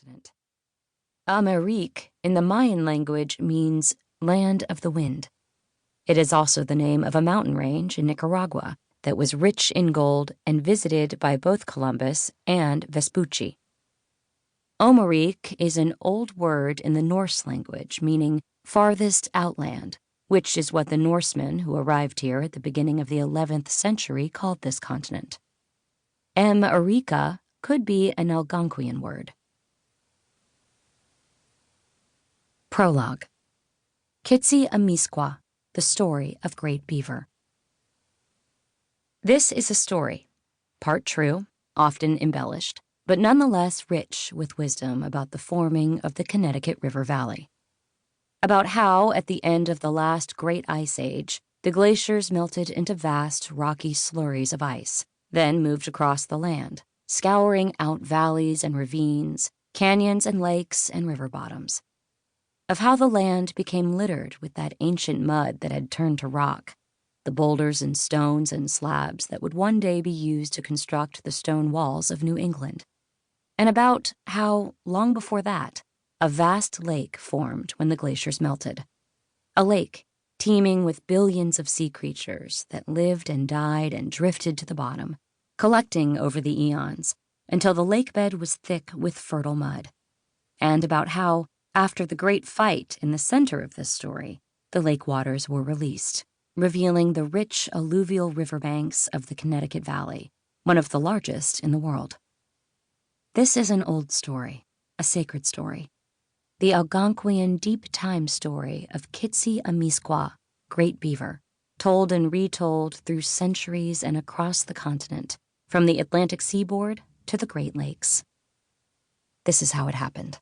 continent. Amérique in the Mayan language means land of the wind. It is also the name of a mountain range in Nicaragua that was rich in gold and visited by both Columbus and Vespucci. Amérique is an old word in the Norse language meaning farthest outland, which is what the Norsemen who arrived here at the beginning of the 11th century called this continent. América could be an Algonquian word. Prologue. Kitsi-Amisqua, the story of Great Beaver. This is a story, part true, often embellished, but nonetheless rich with wisdom about the forming of the Connecticut River Valley. About how, at the end of the last great ice age, the glaciers melted into vast, rocky slurries of ice, then moved across the land, scouring out valleys and ravines, canyons and lakes and river bottoms. Of how the land became littered with that ancient mud that had turned to rock, the boulders and stones and slabs that would one day be used to construct the stone walls of New England. And about how, long before that, a vast lake formed when the glaciers melted. A lake teeming with billions of sea creatures that lived and died and drifted to the bottom, collecting over the eons until the lake bed was thick with fertile mud. And about how, after the great fight in the center of this story, the lake waters were released, revealing the rich alluvial riverbanks of the Connecticut Valley, one of the largest in the world. This is an old story, a sacred story. The Algonquian deep time story of Kitsi-Amisqua, Great Beaver, told and retold through centuries and across the continent, from the Atlantic seaboard to the Great Lakes. This is how it happened.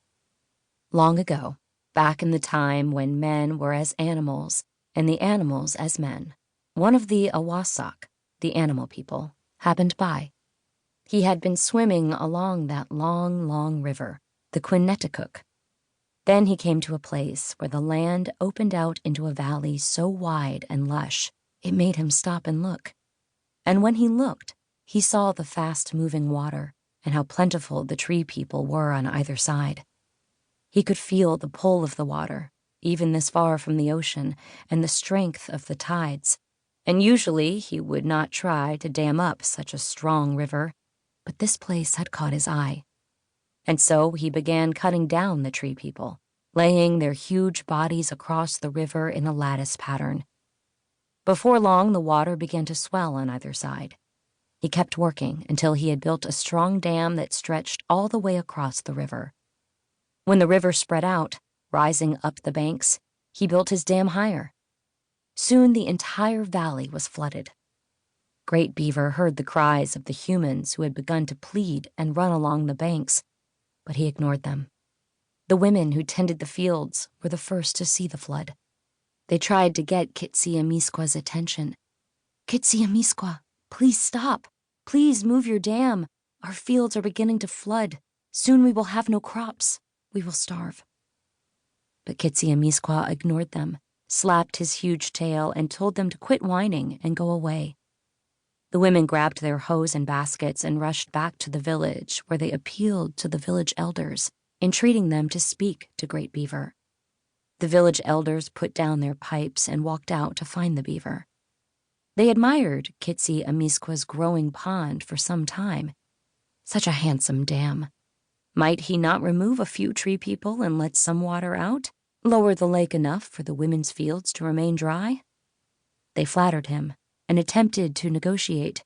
Long ago, back in the time when men were as animals and the animals as men, one of the Awasak, the animal people, happened by. He had been swimming along that long, long river, the Quinneticook. Then he came to a place where the land opened out into a valley so wide and lush, it made him stop and look. And when he looked, he saw the fast-moving water and how plentiful the tree people were on either side. He could feel the pull of the water, even this far from the ocean, and the strength of the tides. And usually he would not try to dam up such a strong river, but this place had caught his eye. And so he began cutting down the tree people, laying their huge bodies across the river in a lattice pattern. Before long, the water began to swell on either side. He kept working until he had built a strong dam that stretched all the way across the river. When the river spread out, rising up the banks, he built his dam higher. Soon the entire valley was flooded. Great Beaver heard the cries of the humans who had begun to plead and run along the banks, but he ignored them. The women who tended the fields were the first to see the flood. They tried to get Kitsi-Amisqua's attention. "Kitsi-Amisqua, please stop. Please move your dam. Our fields are beginning to flood. Soon we will have no crops. We will starve." But Kitsi-Amisqua ignored them, slapped his huge tail, and told them to quit whining and go away. The women grabbed their hoes and baskets and rushed back to the village, where they appealed to the village elders, entreating them to speak to Great Beaver. The village elders put down their pipes and walked out to find the beaver. They admired Kitsi-Amisqua's growing pond for some time. Such a handsome dam. Might he not remove a few tree people and let some water out, lower the lake enough for the women's fields to remain dry? They flattered him and attempted to negotiate,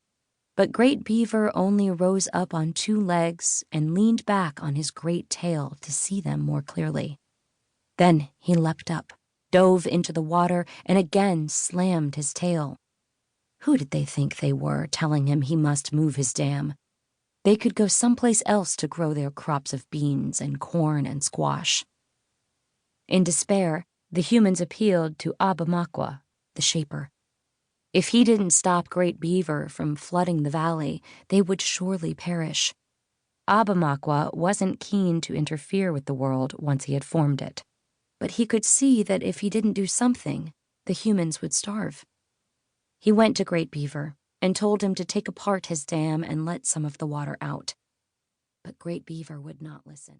but Great Beaver only rose up on two legs and leaned back on his great tail to see them more clearly. Then he leapt up, dove into the water, and again slammed his tail. Who did they think they were, telling him he must move his dam? They could go someplace else to grow their crops of beans and corn and squash. In despair, the humans appealed to Abamakwa, the shaper. If he didn't stop Great Beaver from flooding the valley, they would surely perish. Abamakwa wasn't keen to interfere with the world once he had formed it, but he could see that if he didn't do something, the humans would starve. He went to Great Beaver and told him to take apart his dam and let some of the water out. But Great Beaver would not listen.